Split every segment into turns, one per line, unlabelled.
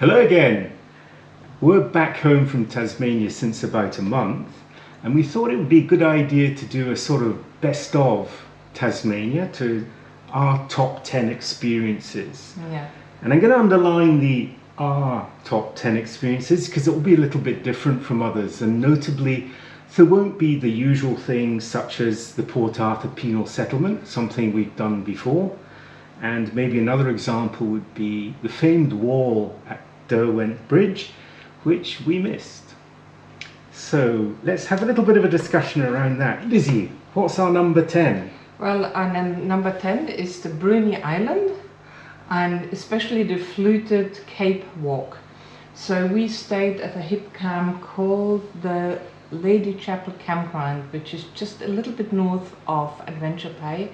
Hello again. We're back home from Tasmania since about a month, and we thought it would be a good idea to do a sort of best of Tasmania to our top 10 experiences.
Yeah.
And I'm going to underline the our top 10 experiences because it will be a little bit different from others, and notably there won't be the usual things such as the Port Arthur Penal Settlement, something we've done before. And maybe another example would be the famed wall at Derwent Bridge, which we missed. So let's have a little bit of a discussion around that. Lizzie, what's our number 10?
Well, and number 10 is the Bruny Island, and especially the fluted Cape Walk. So we stayed at a hip camp called the Lady Chapel Campground, which is just a little bit north of Adventure Bay.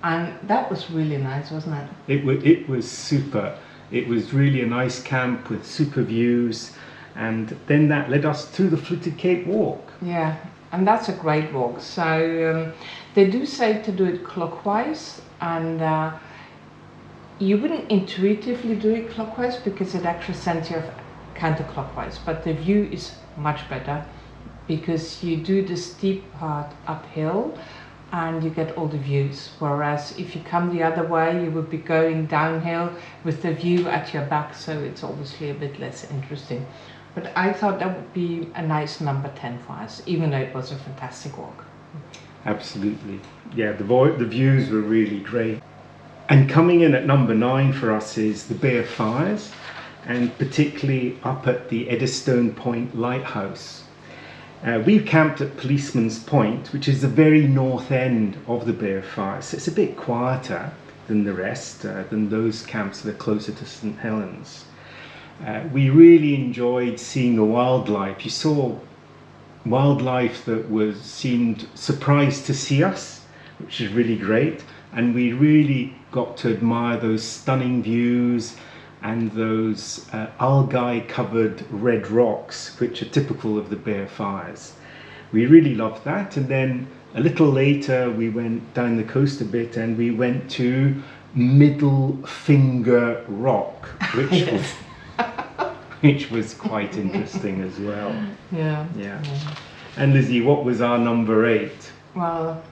And that was really nice, wasn't it?
It was super. It was really a nice camp with super views, and then that led us to the Fluted Cape Walk.
Yeah, and that's a great walk. So they do say to do it clockwise, and you wouldn't intuitively do it clockwise because it actually sends you counterclockwise, but the view is much better because you do the steep part uphill and you get all the views, whereas if you come the other way you would be going downhill with the view at your back, so it's obviously a bit less interesting. But I thought that would be a nice number 10 for us, even though it was a fantastic walk.
Absolutely. Yeah, the views were really great. And coming in at number 9 for us is the Bay of Fires, and particularly up at the Eddystone Point Lighthouse. We've camped at Policeman's Point, which is the very north end of the Bay of Fires. So it's a bit quieter than the rest, than those camps that are closer to St Helens. We really enjoyed seeing the wildlife. You saw wildlife that seemed surprised to see us, which is really great. And we really got to admire those stunning views and those algae-covered red rocks, which are typical of the Bay of Fires. We really loved that. And then a little later, we went down the coast a bit and we went to Middle Finger Rock, which was quite interesting as well.
Yeah.
And Lizzie, what was our number 8?
Well,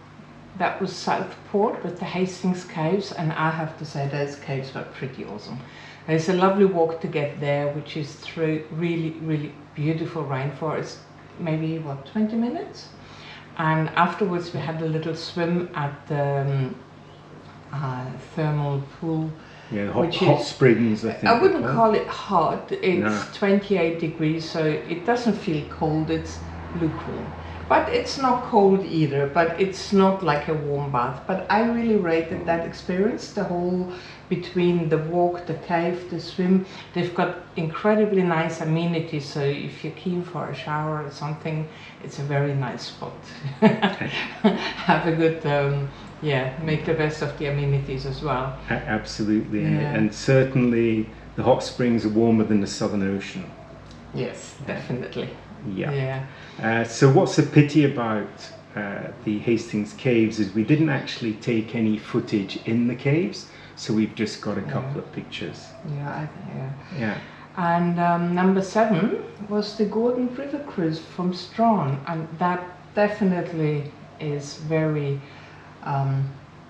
that was Southport with the Hastings Caves, and I have to say those caves were pretty awesome. There's a lovely walk to get there, which is through really, really beautiful rainforest, maybe 20 minutes? And afterwards we had a little swim at the thermal pool.
Yeah, hot springs, I think.
I wouldn't call it hot, it's 28 degrees, so it doesn't feel cold, it's lukewarm. But it's not cold either, but it's not like a warm bath. But I really rated that experience, the whole between the walk, the cave, the swim. They've got incredibly nice amenities, so if you're keen for a shower or something, it's a very nice spot. Have a good, make the best of the amenities as well.
Absolutely, and certainly the hot springs are warmer than the Southern Ocean.
Yes, definitely.
Yeah. So what's a pity about the Hastings Caves is we didn't actually take any footage in the caves, so we've just got a couple of pictures.
Yeah. And number 7 was the Gordon River Cruise from Strahan, and that definitely is very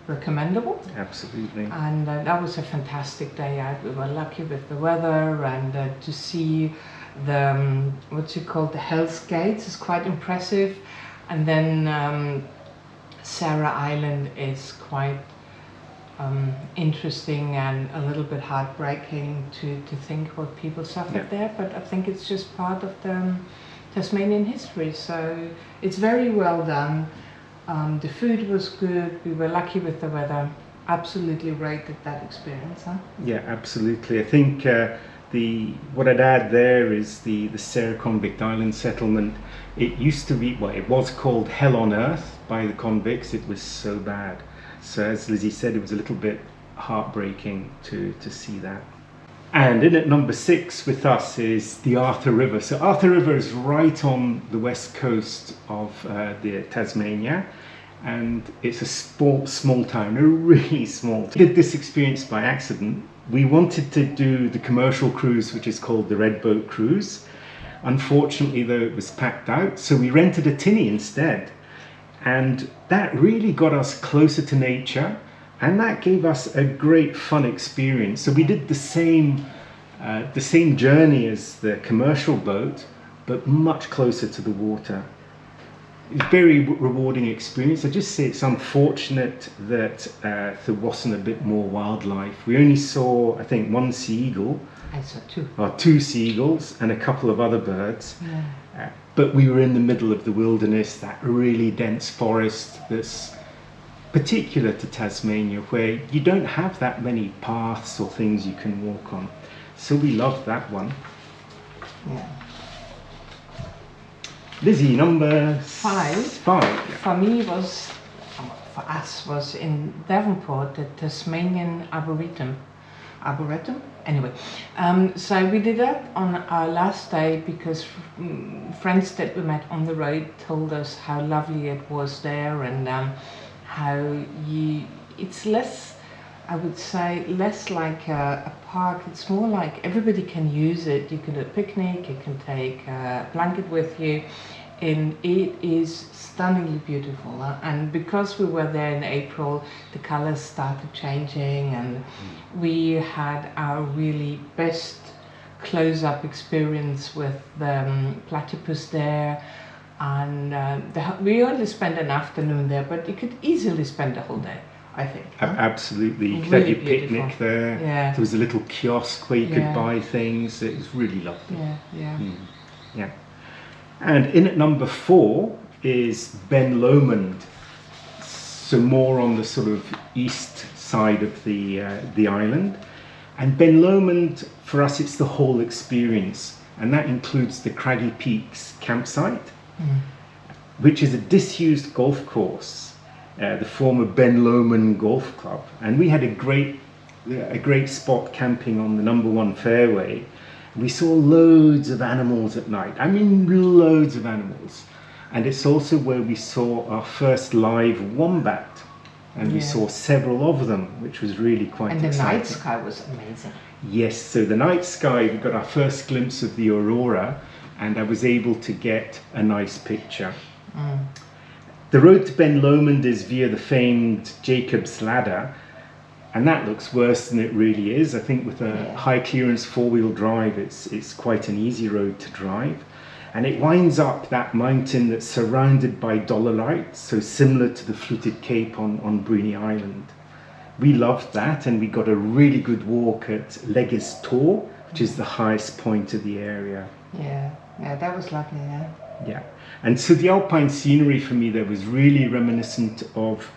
recommendable.
Absolutely.
And that was a fantastic day out. We were lucky with the weather, and to see the the Hell's Gates is quite impressive, and then Sarah Island is quite interesting and a little bit heartbreaking to think what people suffered there, but I think it's just part of the Tasmanian history, so it's very well done. The food was good, we were lucky with the weather. Absolutely rated that experience, huh?
Yeah, absolutely. I think what I'd add there is the Sarah Convict Island settlement. It used to be, it was called Hell on Earth by the convicts. It was so bad. So as Lizzie said, it was a little bit heartbreaking to see that. And in at number 6 with us is the Arthur River. So Arthur River is right on the west coast of the Tasmania, and it's a small town, a really small town. I did this experience by accident We wanted to do the commercial cruise, which is called the Red Boat Cruise. Unfortunately, though, it was packed out, so we rented a tinny instead. And that really got us closer to nature, and that gave us a great fun experience. So we did the same journey as the commercial boat, but much closer to the water. It's a very rewarding experience. I just say it's unfortunate that there wasn't a bit more wildlife. We only saw, I think, one seagull,
I saw two.
or two seagulls, and a couple of other birds.
Yeah.
But we were in the middle of the wilderness, that really dense forest that's particular to Tasmania, where you don't have that many paths or things you can walk on. So we loved that one.
Yeah.
Lizzie, number
5.
5. Yeah.
For me was, for us, was in Devonport, the Tasmanian Arboretum. Arboretum? Anyway, so we did that on our last day because friends that we met on the road told us how lovely it was there, and it's less, I would say, less like a park. It's more like everybody can use it. You can do a picnic, you can take a blanket with you, and it is stunningly beautiful. And because we were there in April, the colors started changing, and we had our really best close-up experience with the platypus there. And we only spent an afternoon there, but you could easily spend the whole day, I think.
Absolutely. You could
Really
have your picnic
beautiful.
there.
Yeah.
There was a little kiosk where you
Yeah.
could buy things. It was really lovely.
Yeah.
Yeah. And in at number 4 is Ben Lomond. So more on the sort of east side of the island. And Ben Lomond, for us, it's the whole experience. And that includes the Craggy Peaks campsite, which is a disused golf course, the former Ben Lomond Golf Club. And we had a great spot camping on the number 1 fairway. We saw loads of animals at night. I mean, loads of animals. And it's also where we saw our first live wombat. And we
Yeah.
saw several of them, which was really quite
And the
exciting.
night sky was amazing.
Yes, so the night sky, we got our first glimpse of the aurora, and I was able to get a nice picture. The road to Ben Lomond is via the famed Jacob's Ladder, and that looks worse than it really is. I think with a
Yeah.
high clearance 4-wheel drive, it's quite an easy road to drive. And it winds up that mountain that's surrounded by dololites, so similar to the Fluted Cape on Bruny Island. We loved that, and we got a really good walk at Leggers Tor, which is the highest point of the area.
Yeah, that was lovely.
Yeah, and so the alpine scenery for me there was really reminiscent of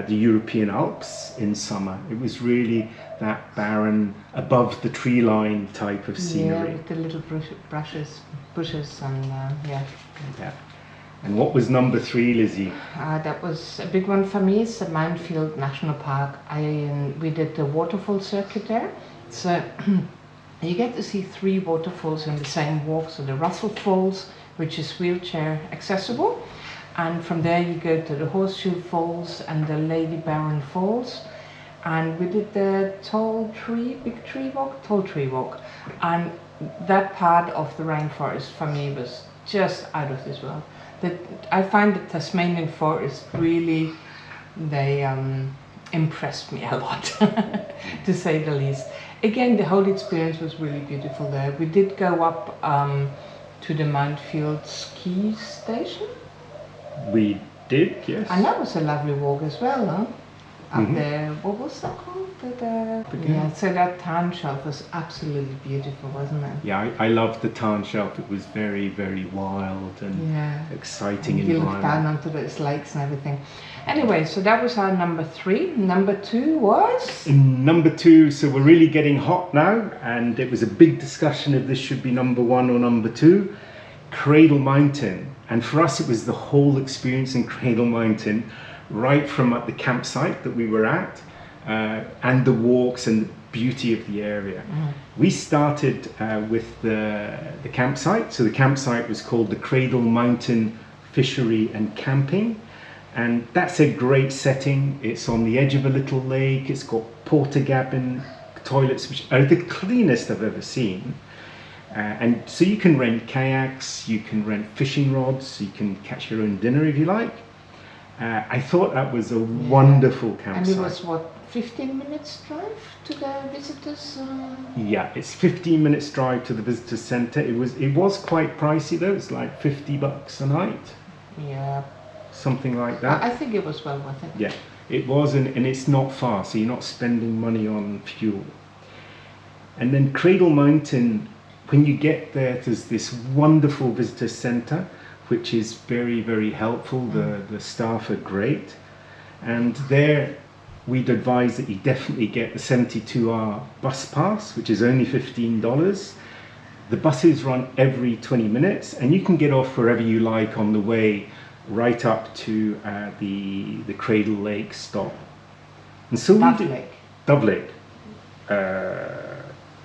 the European Alps in summer. It was really that barren, above the tree line type of
Yeah,
scenery.
with the little bushes, and yeah.
Yeah. And what was number 3, Lizzie?
That was a big one for me. It's the Mountfield National Park. We did the waterfall circuit there. So you get to see 3 waterfalls in the same walk. So the Russell Falls, which is wheelchair accessible, and from there you go to the Horseshoe Falls and the Lady Baron Falls. And we did the Tall Tree Walk, and that part of the rainforest for me was just out of this world. I find the Tasmanian forest really, they impressed me a lot, to say the least. Again, the whole experience was really beautiful there. We did go up to the Mountfield ski station,
We did, yes.
and that was a lovely walk as well, huh? Up
Mhm.
there, what was that called?
Again?
Yeah, so that town shelf was absolutely beautiful, wasn't it?
Yeah, I loved the Tarn Shelf. It was very, very wild and
Yeah.
exciting
And you look
environment.
down onto those lakes and everything. Anyway, so that was our number 3. Number 2 was?
In number 2, so we're really getting hot now, and it was a big discussion if this should be number 1 or number 2, Cradle Mountain. And for us, it was the whole experience in Cradle Mountain, right from at the campsite that we were at, and the walks and the beauty of the area. We started with the campsite. So the campsite was called the Cradle Mountain Fishery and Camping. And that's a great setting. It's on the edge of a little lake. It's got Portakabin toilets which are the cleanest I've ever seen. And so you can rent kayaks, you can rent fishing rods, you can catch your own dinner if you like. I thought that was a wonderful campsite.
And it was what, 15 minutes drive to the visitors?
Yeah, it's 15 minutes drive to the visitor centre. It was quite pricey though. It's like $50 a night.
Yeah.
Something like that.
I think it was well worth it.
Yeah, it was, and it's not far, so you're not spending money on fuel. And then Cradle Mountain, when you get there, there's this wonderful visitor centre, which is very, very helpful. The staff are great. And there, we'd advise that you definitely get the 72-hour bus pass, which is only $15. The buses run every 20 minutes, and you can get off wherever you like on the way, right up to the Cradle Lake stop. And so
Dove Lake.
Dove Lake.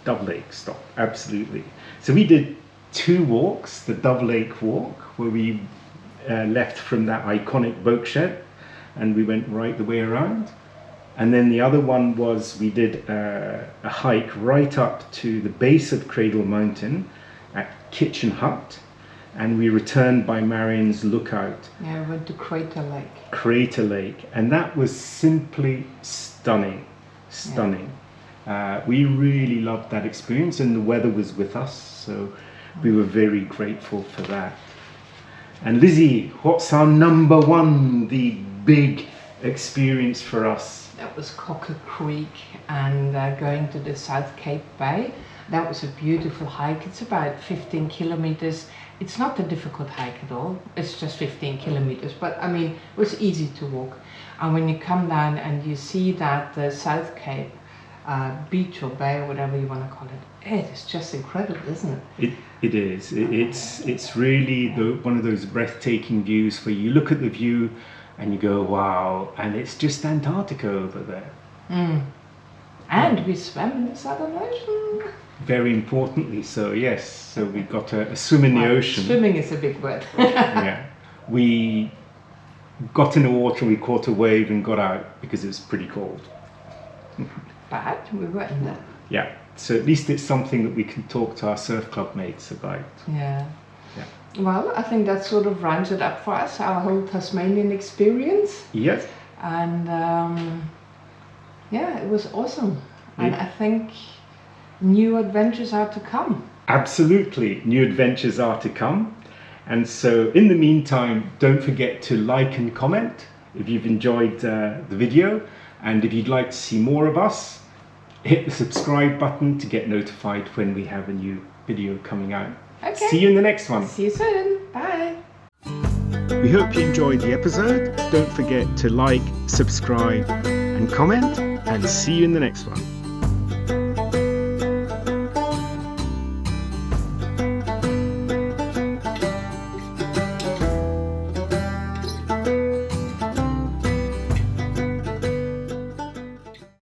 Dove Lake stop, absolutely. So we did 2 walks, the Dove Lake walk, where we left from that iconic boat shed and we went right the way around. And then the other one was we did a hike right up to the base of Cradle Mountain at Kitchen Hut, and we returned by Marion's Lookout.
Yeah, we went to Crater Lake.
Crater Lake, and that was simply stunning, stunning. We really loved that experience, and the weather was with us, so we were very grateful for that. And Lizzie, what's our number one, the big experience for us?
That was Cocker Creek and going to the South Cape Bay. That was a beautiful hike. It's about 15 kilometers. It's not a difficult hike at all. It's just 15 kilometers, but I mean, it was easy to walk. And when you come down and you see that South Cape beach or bay or whatever you want to call it, it is just incredible, isn't it?
It is. It's really one of those breathtaking views where you look at the view and you go, wow, and it's just Antarctica over there.
And we swam in the Southern Ocean.
Very importantly so, yes. So we got a swim in the ocean.
Swimming is a big word.
Yeah. We got in the water and we caught a wave and got out because it was pretty cold.
But we were in there.
Yeah. So at least it's something that we can talk to our surf club mates about.
Yeah.
Yeah.
Well, I think that sort of rounds it up for us, our whole Tasmanian experience.
Yes.
And yeah, it was awesome. And I think new adventures are to come.
Absolutely, new adventures are to come. And so in the meantime, don't forget to like and comment if you've enjoyed the video. And if you'd like to see more of us, hit the subscribe button to get notified when we have a new video coming out.
Okay.
See you in the next one.
See you soon. Bye.
We hope you enjoyed the episode. Don't forget to like, subscribe and comment, and see you in the next one.